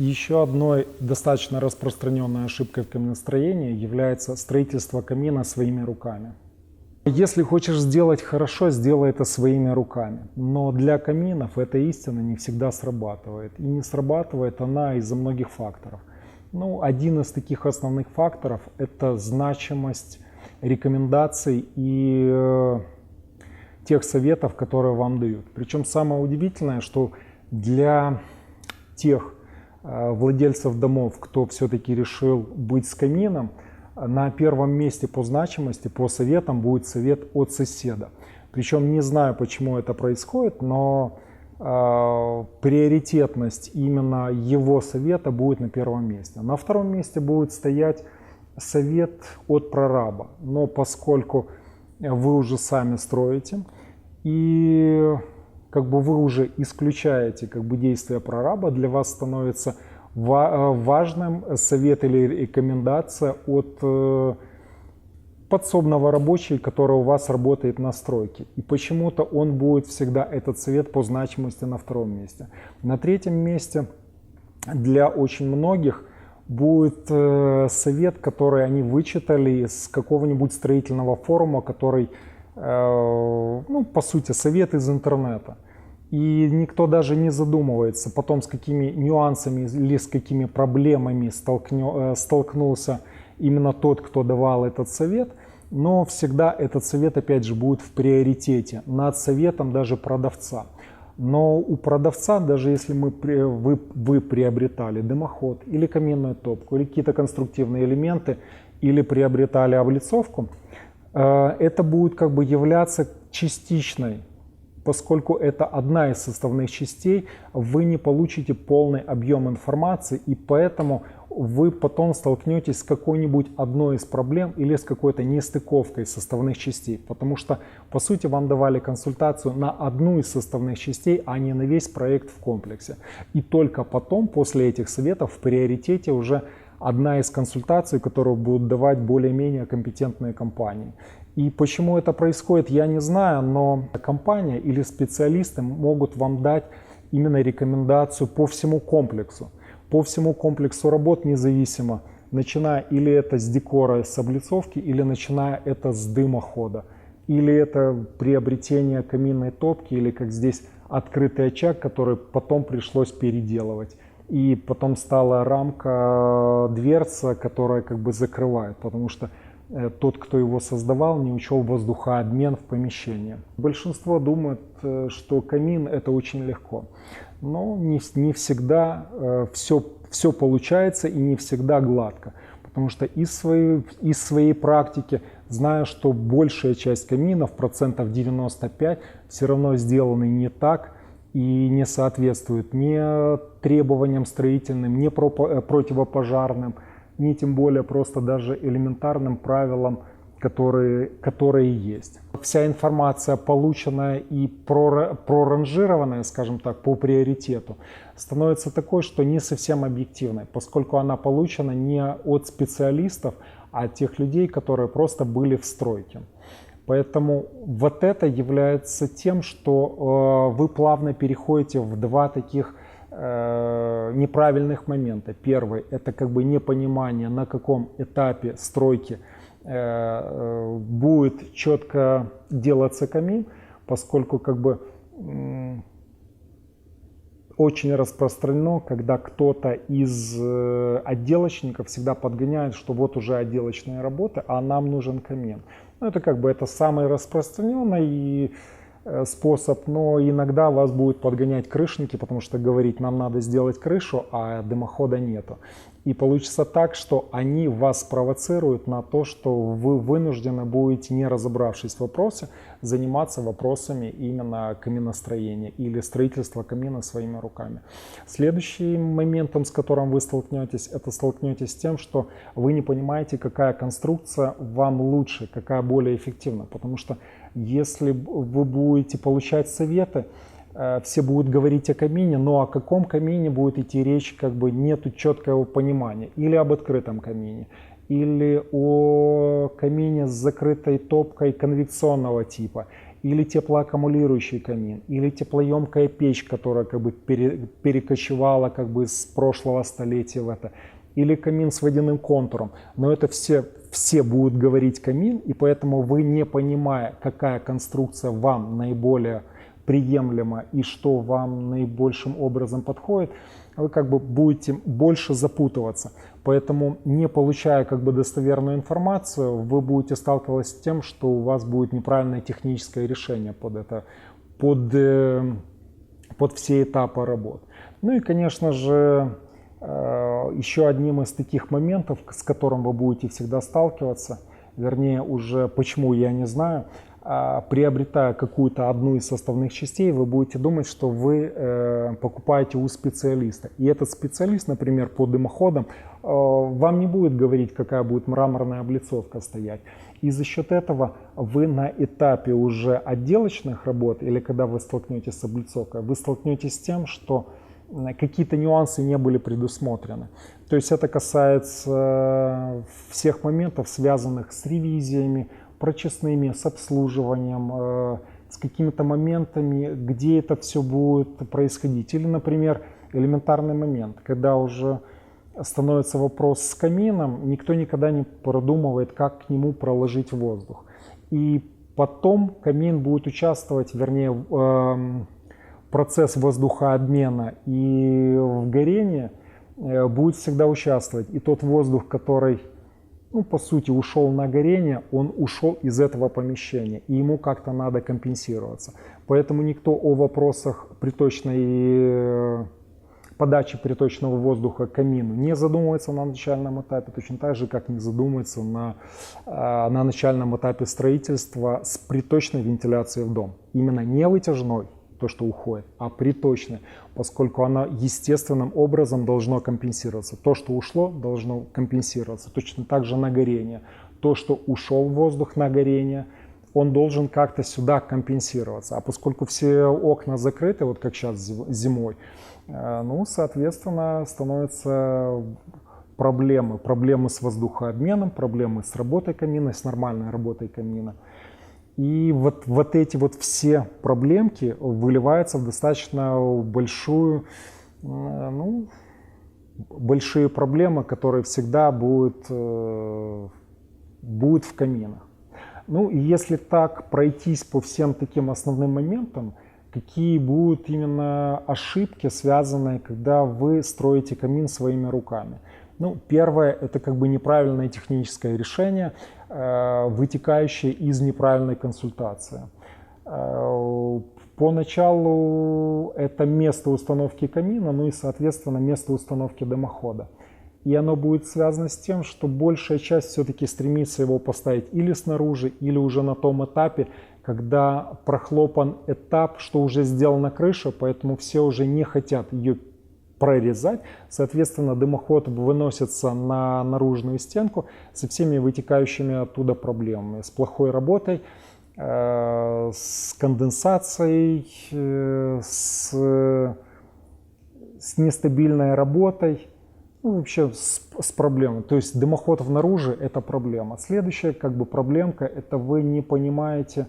Еще одной достаточно распространенной ошибкой в каминостроении является строительство камина своими руками. Если хочешь сделать хорошо, сделай это своими руками. Но для каминов эта истина не всегда срабатывает. И не срабатывает она из-за многих факторов. Один из таких основных факторов – это значимость рекомендаций и тех советов, которые вам дают. Причем самое удивительное, что для тех владельцев домов, кто все-таки решил быть с камином, на первом месте по значимости, по советам будет совет от соседа. Причем не знаю, почему это происходит, но приоритетность именно его совета будет на первом месте. На втором месте будет стоять совет от прораба. Но поскольку вы уже сами строите и вы уже исключаете действия прораба, для вас становится важным совет или рекомендация от подсобного рабочего, который у вас работает на стройке. И почему-то он будет всегда, этот совет, по значимости на втором месте. На третьем месте для очень многих будет совет, который они вычитали из какого-нибудь строительного форума, который, по сути, совет из интернета. И никто даже не задумывается потом, с какими нюансами или с какими проблемами столкнулся именно тот, кто давал этот совет. Но всегда этот совет, опять же, будет в приоритете над советом даже продавца. Но у продавца, даже если вы приобретали дымоход или каминную топку, или какие-то конструктивные элементы, или приобретали облицовку, это будет являться частичной. Поскольку это одна из составных частей, вы не получите полный объем информации, и поэтому вы потом столкнетесь с какой-нибудь одной из проблем или с какой-то нестыковкой составных частей. Потому что, по сути, вам давали консультацию на одну из составных частей, а не на весь проект в комплексе. И только потом, после этих советов, в приоритете уже одна из консультаций, которую будут давать более-менее компетентные компании. И почему это происходит, я не знаю, но компания или специалисты могут вам дать именно рекомендацию по всему комплексу. По всему комплексу работ независимо, начиная или это с декора, с облицовки, или начиная это с дымохода. Или это приобретение каминной топки, или как здесь открытый очаг, который потом пришлось переделывать. И потом стала рамка, дверца, которая закрывает, потому что тот, кто его создавал, не учел воздухообмен в помещении. Большинство думает, что камин это очень легко, но не всегда все получается и не всегда гладко. Потому что из своей практики знаю, что большая часть каминов, 95%, все равно сделаны не так и не соответствуют ни требованиям строительным, ни противопожарным, ни тем более просто даже элементарным правилам, которые есть. Вся информация, полученная и проранжированная, скажем так, по приоритету, становится такой, что не совсем объективной, поскольку она получена не от специалистов, а от тех людей, которые просто были в стройке. Поэтому вот это является тем, что вы плавно переходите в два таких неправильных момента. Первый – это непонимание, на каком этапе стройки будет четко делаться камин, поскольку очень распространено, когда кто-то из отделочников всегда подгоняет, что вот уже отделочные работы, а нам нужен камин. Это самый распространенный способ, но иногда вас будут подгонять крышники, потому что говорить, нам надо сделать крышу, а дымохода нету. И получится так, что они вас провоцируют на то, что вы вынуждены будете, не разобравшись в вопросе, заниматься вопросами именно каминостроения или строительства камина своими руками. Следующим моментом, с которым вы столкнетесь с тем, что вы не понимаете, какая конструкция вам лучше, какая более эффективна. Потому что если вы будете получать советы, все будут говорить о камине, но о каком камине будет идти речь, нету четкого понимания. Или об открытом камине, или о камине с закрытой топкой конвекционного типа, или теплоаккумулирующий камин, или теплоемкая печь, которая как бы перекочевала как бы с прошлого столетия в это, или камин с водяным контуром. Но это все будут говорить камин, и поэтому вы, не понимая, какая конструкция вам наиболее приемлема и что вам наибольшим образом подходит, вы как бы будете больше запутываться. Поэтому, не получая как бы достоверную информацию, вы будете сталкиваться с тем, что у вас будет неправильное техническое решение под это, под все этапы работ. Ну и, конечно же, еще одним из таких моментов, с которым вы будете всегда сталкиваться, вернее уже почему, я не знаю, приобретая какую-то одну из составных частей, вы будете думать, что вы покупаете у специалиста. И этот специалист, например, по дымоходам, вам не будет говорить, какая будет мраморная облицовка стоять. И за счет этого вы на этапе уже отделочных работ, или когда вы столкнетесь с облицовкой, вы столкнетесь с тем, что какие-то нюансы не были предусмотрены. То есть это касается всех моментов, связанных с ревизиями, прочистными, с обслуживанием, с какими-то моментами, где это все будет происходить. Или, например, элементарный момент, когда уже становится вопрос с камином, никто никогда не продумывает, как к нему проложить воздух. И потом камин будет участвовать, вернее, процесс воздухообмена и в горении будет всегда участвовать. И тот воздух, который, ну, по сути, ушел на горение, он ушел из этого помещения, и ему как-то надо компенсироваться. Поэтому никто о вопросах приточной подачи приточного воздуха к камину не задумывается на начальном этапе, точно так же, как не задумывается на начальном этапе строительства с приточной вентиляцией в дом. Именно не вытяжной, то, что уходит, а приточной, поскольку она естественным образом должно компенсироваться. То, что ушло, должно компенсироваться. Точно так же на горение. То, что ушел воздух на горение, он должен как-то сюда компенсироваться. А поскольку все окна закрыты, вот как сейчас зимой, ну, соответственно, становятся проблемы с воздухообменом, проблемы с работой камина, с нормальной работой камина. И вот эти вот все проблемки выливаются в достаточно большие проблемы, которые всегда будут в каминах. Ну и если так пройтись по всем таким основным моментам, какие будут именно ошибки, связанные, когда вы строите камин своими руками? Ну, первое, это как бы неправильное техническое решение, вытекающее из неправильной консультации. Поначалу это место установки камина, ну и, соответственно, место установки дымохода. И оно будет связано с тем, что большая часть все-таки стремится его поставить или снаружи, или уже на том этапе, когда прохлопан этап, что уже сделана крыша, поэтому все уже не хотят ее прорезать. Соответственно, дымоход выносится на наружную стенку со всеми вытекающими оттуда проблемами. С плохой работой, с конденсацией, с нестабильной работой, ну, вообще с проблемой. То есть дымоход внаружи – это проблема. Следующая как бы проблемка – это вы не понимаете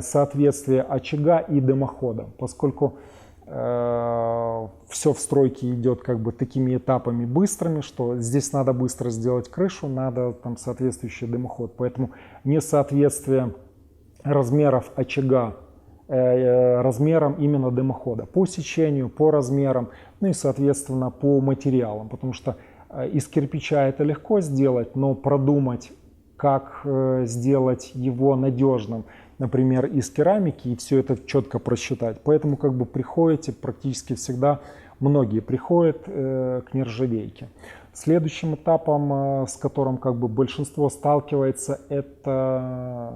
соответствие очага и дымохода, поскольку все в стройке идет как бы такими этапами быстрыми, что здесь надо быстро сделать крышу, надо там соответствующий дымоход. Поэтому несоответствие размеров очага размерам именно дымохода по сечению, по размерам, ну и соответственно по материалам, потому что из кирпича это легко сделать, но продумать, как сделать его надежным, например, из керамики, и все это четко просчитать. Поэтому как бы приходите практически всегда, многие приходят к нержавейке. Следующим этапом, с которым как бы большинство сталкивается, это,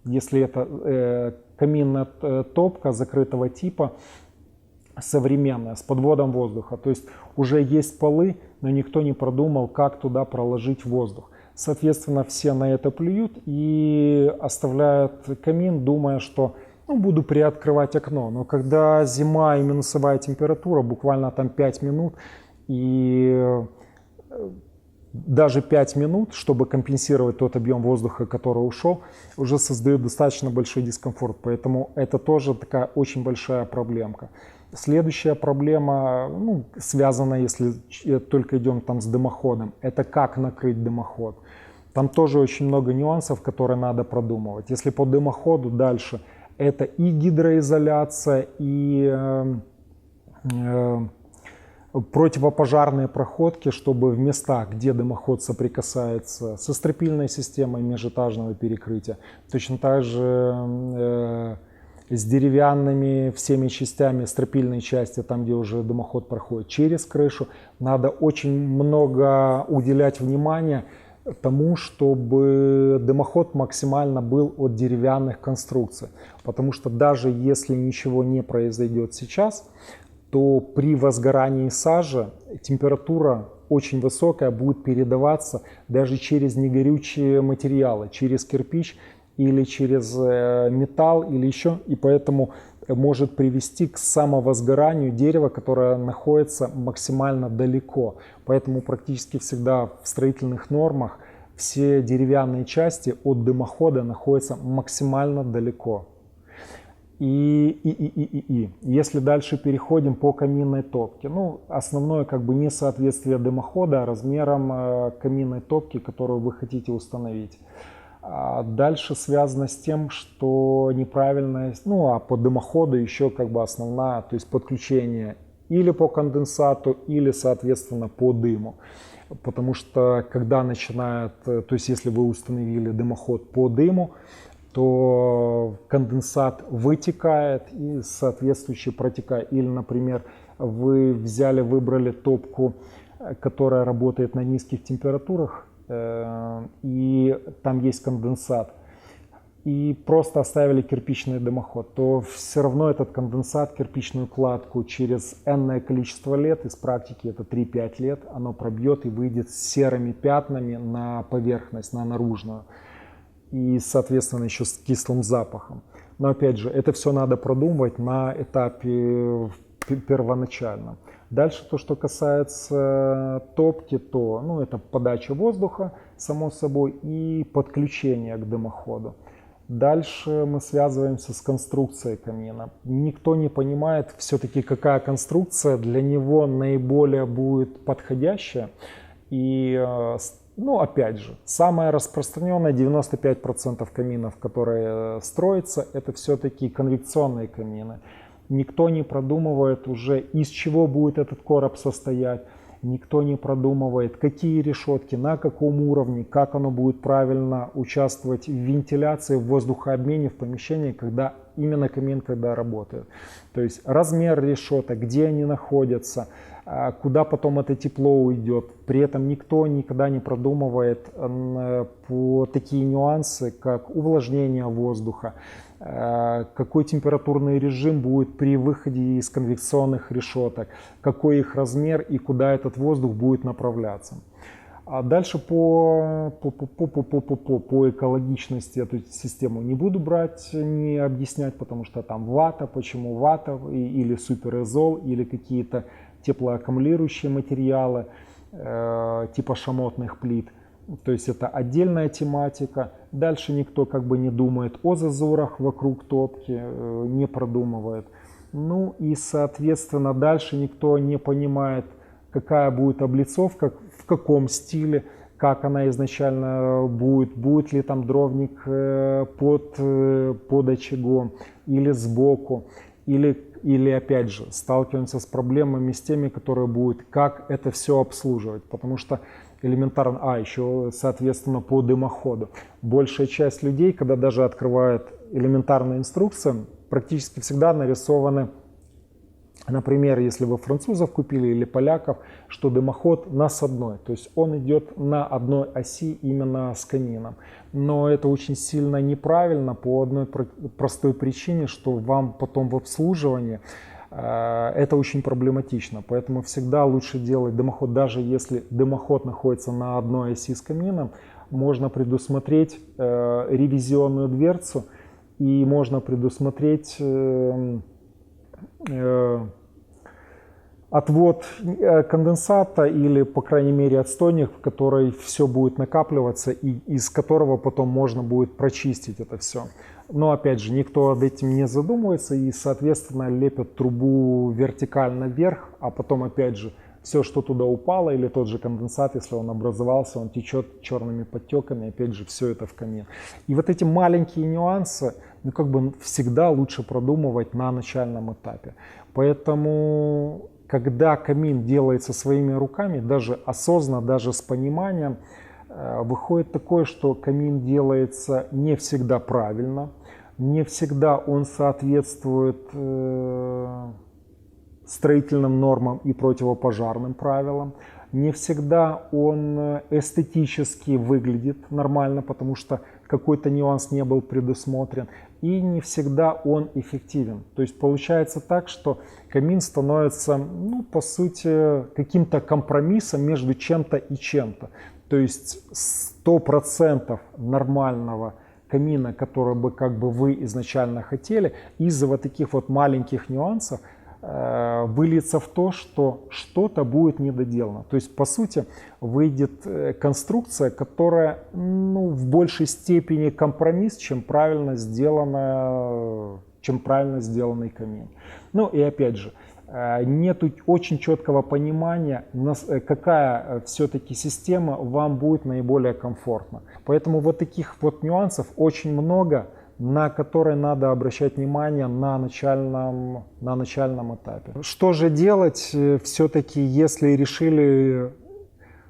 если это каминная топка закрытого типа, современная, с подводом воздуха. То есть уже есть полы, но никто не продумал, как туда проложить воздух. Соответственно, все на это плюют и оставляют камин, думая, что буду приоткрывать окно. Но когда зима и минусовая температура, буквально там 5 минут, и даже 5 минут, чтобы компенсировать тот объем воздуха, который ушел, уже создает достаточно большой дискомфорт. Поэтому это тоже такая очень большая проблемка. Следующая проблема, ну, связана, если только идем там с дымоходом, это как накрыть дымоход. Там тоже очень много нюансов, которые надо продумывать. Если по дымоходу дальше, это и гидроизоляция, и противопожарные проходки, чтобы в местах, где дымоход соприкасается со стропильной системой межэтажного перекрытия, точно так же с деревянными всеми частями стропильной части, там, где уже дымоход проходит через крышу, надо очень много уделять внимания тому, чтобы дымоход максимально был от деревянных конструкций. Потому что даже если ничего не произойдет сейчас, то при возгорании сажи температура очень высокая будет передаваться даже через негорючие материалы, через кирпич или через металл или еще, и поэтому может привести к самовозгоранию дерева, которое находится максимально далеко. Поэтому практически всегда в строительных нормах все деревянные части от дымохода находятся максимально далеко. Если дальше переходим по каминной топке, ну, основное как бы несоответствие дымохода размером каминной топки, которую вы хотите установить. Дальше связано с тем, что неправильность, ну, а по дымоходу еще как бы основная, то есть подключение или по конденсату, или, соответственно, по дыму. Потому что когда начинает, то есть если вы установили дымоход по дыму, то конденсат вытекает и соответствующе протекает. Или, например, вы взяли, выбрали топку, которая работает на низких температурах, и там есть конденсат, и просто оставили кирпичный дымоход, то все равно этот конденсат, кирпичную кладку через энное количество лет, из практики это 3-5 лет, оно пробьет и выйдет с серыми пятнами на поверхность, на наружную. И, соответственно, еще с кислым запахом. Но, опять же, это все надо продумывать на этапе первоначальном. Дальше то, что касается топки, то ну, это подача воздуха, само собой, и подключение к дымоходу. Дальше мы связываемся с конструкцией камина. Никто не понимает все-таки, какая конструкция для него наиболее будет подходящая. И, ну, опять же, самое распространенное, 95% каминов, которые строятся, это все-таки конвекционные камины. Никто не продумывает уже, из чего будет этот короб состоять. Никто не продумывает, какие решетки, на каком уровне, как оно будет правильно участвовать в вентиляции, в воздухообмене в помещении, когда именно камин когда работает. То есть размер решеток, где они находятся, куда потом это тепло уйдет. При этом никто никогда не продумывает по такие нюансы, как увлажнение воздуха, какой температурный режим будет при выходе из конвекционных решеток, какой их размер и куда этот воздух будет направляться. А дальше по экологичности эту систему не буду брать, не объяснять, потому что там вата, почему вата, или суперэзол, или какие-то теплоаккумулирующие материалы типа шамотных плит. То есть это отдельная тематика. Дальше никто как бы не думает о зазорах вокруг топки, не продумывает. Ну и соответственно дальше никто не понимает, какая будет облицовка, в каком стиле, как она изначально будет ли там дровник под очагом или сбоку, или опять же сталкиваемся с проблемами с теми, которые будут, как это все обслуживать, потому что элементарно, еще соответственно по дымоходу. Большая часть людей, когда даже открывает элементарные инструкции, практически всегда нарисованы, например, если вы французов купили или поляков, что дымоход насадной, то есть он идет на одной оси именно с камином. Но это очень сильно неправильно по одной простой причине, что вам потом в обслуживании это очень проблематично. Поэтому всегда лучше делать дымоход, даже если дымоход находится на одной оси с камином, можно предусмотреть ревизионную дверцу и можно предусмотреть отвод конденсата или, по крайней мере, отстойник, в который все будет накапливаться и из которого потом можно будет прочистить это все. Но, опять же, никто над этим не задумывается и, соответственно, лепят трубу вертикально вверх, а потом, опять же, все, что туда упало, или тот же конденсат, если он образовался, он течет черными подтеками, опять же, все это в камин. И вот эти маленькие нюансы, ну, как бы всегда лучше продумывать на начальном этапе. Поэтому, когда камин делается своими руками, даже осознанно, даже с пониманием, выходит такое, что камин делается не всегда правильно, не всегда он соответствует строительным нормам и противопожарным правилам, не всегда он эстетически выглядит нормально, потому что какой-то нюанс не был предусмотрен, и не всегда он эффективен. То есть получается так, что камин становится, ну, по сути, каким-то компромиссом между чем-то и чем-то. То есть 100% нормального камина, который бы как бы вы изначально хотели, из-за вот таких вот маленьких нюансов выльется в то, что что-то будет недоделано. То есть, по сути, выйдет конструкция, которая, ну, в большей степени компромисс, чем правильно сделанный камин. Ну и опять же, нет очень четкого понимания, какая все-таки система вам будет наиболее комфортна. Поэтому вот таких вот нюансов очень много, на которые надо обращать внимание на начальном этапе. Что же делать все-таки, если решили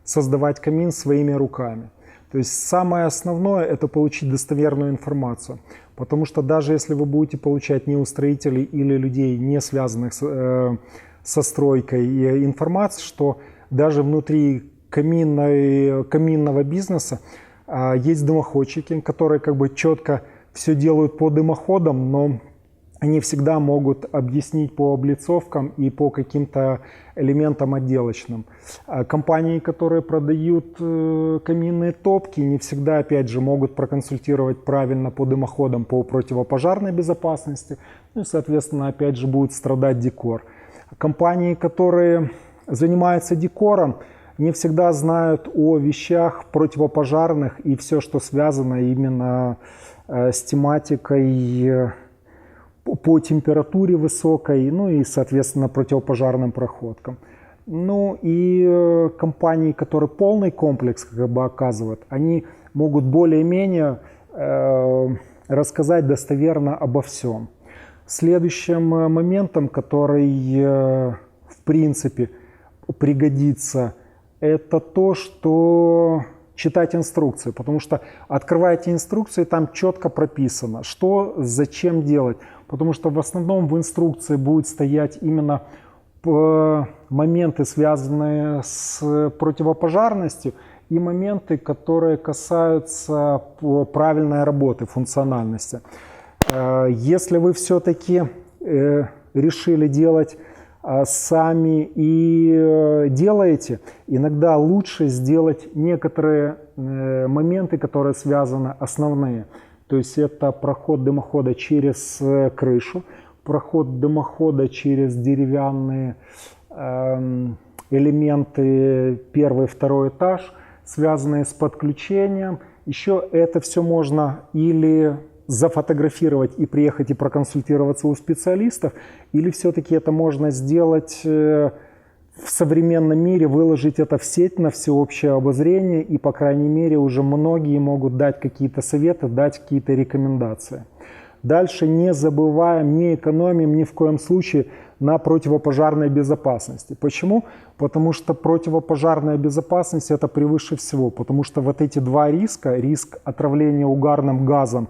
создавать камин своими руками? То есть самое основное — это получить достоверную информацию. Потому что даже если вы будете получать не у строителей или людей, не связанных со стройкой, информацию, что даже внутри каминного бизнеса есть дымоходчики, которые как бы четко все делают по дымоходам, но они всегда могут объяснить по облицовкам и по каким-то элементам отделочным. Компании, которые продают каминные топки, не всегда, опять же, могут проконсультировать правильно по дымоходам, по противопожарной безопасности. Ну и, соответственно, опять же, будет страдать декор. Компании, которые занимаются декором, не всегда знают о вещах противопожарных и все, что связано именно с тематикой по температуре высокой, ну и, соответственно, противопожарным проходкам. Ну и компании, которые полный комплекс как бы оказывают, они могут более-менее рассказать достоверно обо всем. Следующим моментом, который в принципе пригодится, это то, что читать инструкции, потому что открываете инструкции, там четко прописано, что, зачем делать, потому что в основном в инструкции будет стоять именно моменты, связанные с противопожарностью, и моменты, которые касаются правильной работы, функциональности. Если вы все-таки решили делать сами и делаете, иногда лучше сделать некоторые моменты, которые связаны, основные. То есть это проход дымохода через крышу, проход дымохода через деревянные элементы, первый, второй этаж, связанные с подключением. Еще это все можно или зафотографировать и приехать и проконсультироваться у специалистов, или все-таки это можно сделать в современном мире, выложить это в сеть на всеобщее обозрение, и, по крайней мере, уже многие могут дать какие-то советы, дать какие-то рекомендации. Дальше не забываем, не экономим ни в коем случае на противопожарной безопасности. Почему? Потому что противопожарная безопасность — это превыше всего, потому что вот эти два риска, риск отравления угарным газом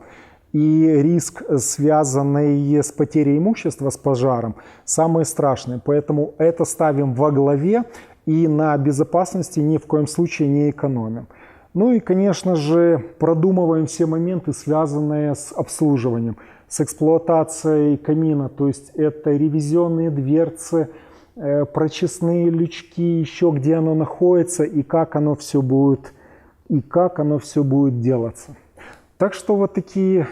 и риск, связанный с потерей имущества, с пожаром, самые страшные. Поэтому это ставим во главе и на безопасности ни в коем случае не экономим. Ну и, конечно же, продумываем все моменты, связанные с обслуживанием, с эксплуатацией камина. То есть это ревизионные дверцы, прочистные лючки, еще где оно находится и как оно все будет делаться. Так что вот такие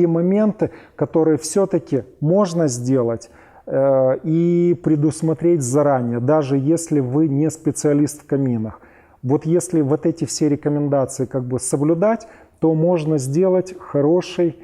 моменты, которые все-таки можно сделать, и предусмотреть заранее, даже если вы не специалист в каминах. Вот если вот эти все рекомендации как бы соблюдать, то можно сделать хороший,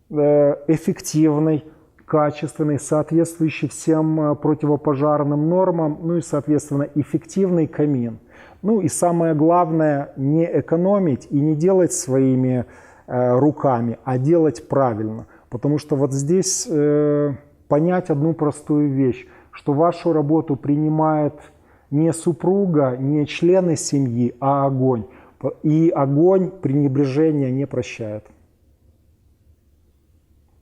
эффективный, качественный, соответствующий всем противопожарным нормам, ну и, соответственно, эффективный камин. Ну и самое главное, не экономить и не делать своими руками, а делать правильно. Потому что вот здесь понять одну простую вещь, что вашу работу принимает не супруга, не члены семьи, а огонь. И огонь пренебрежения не прощает.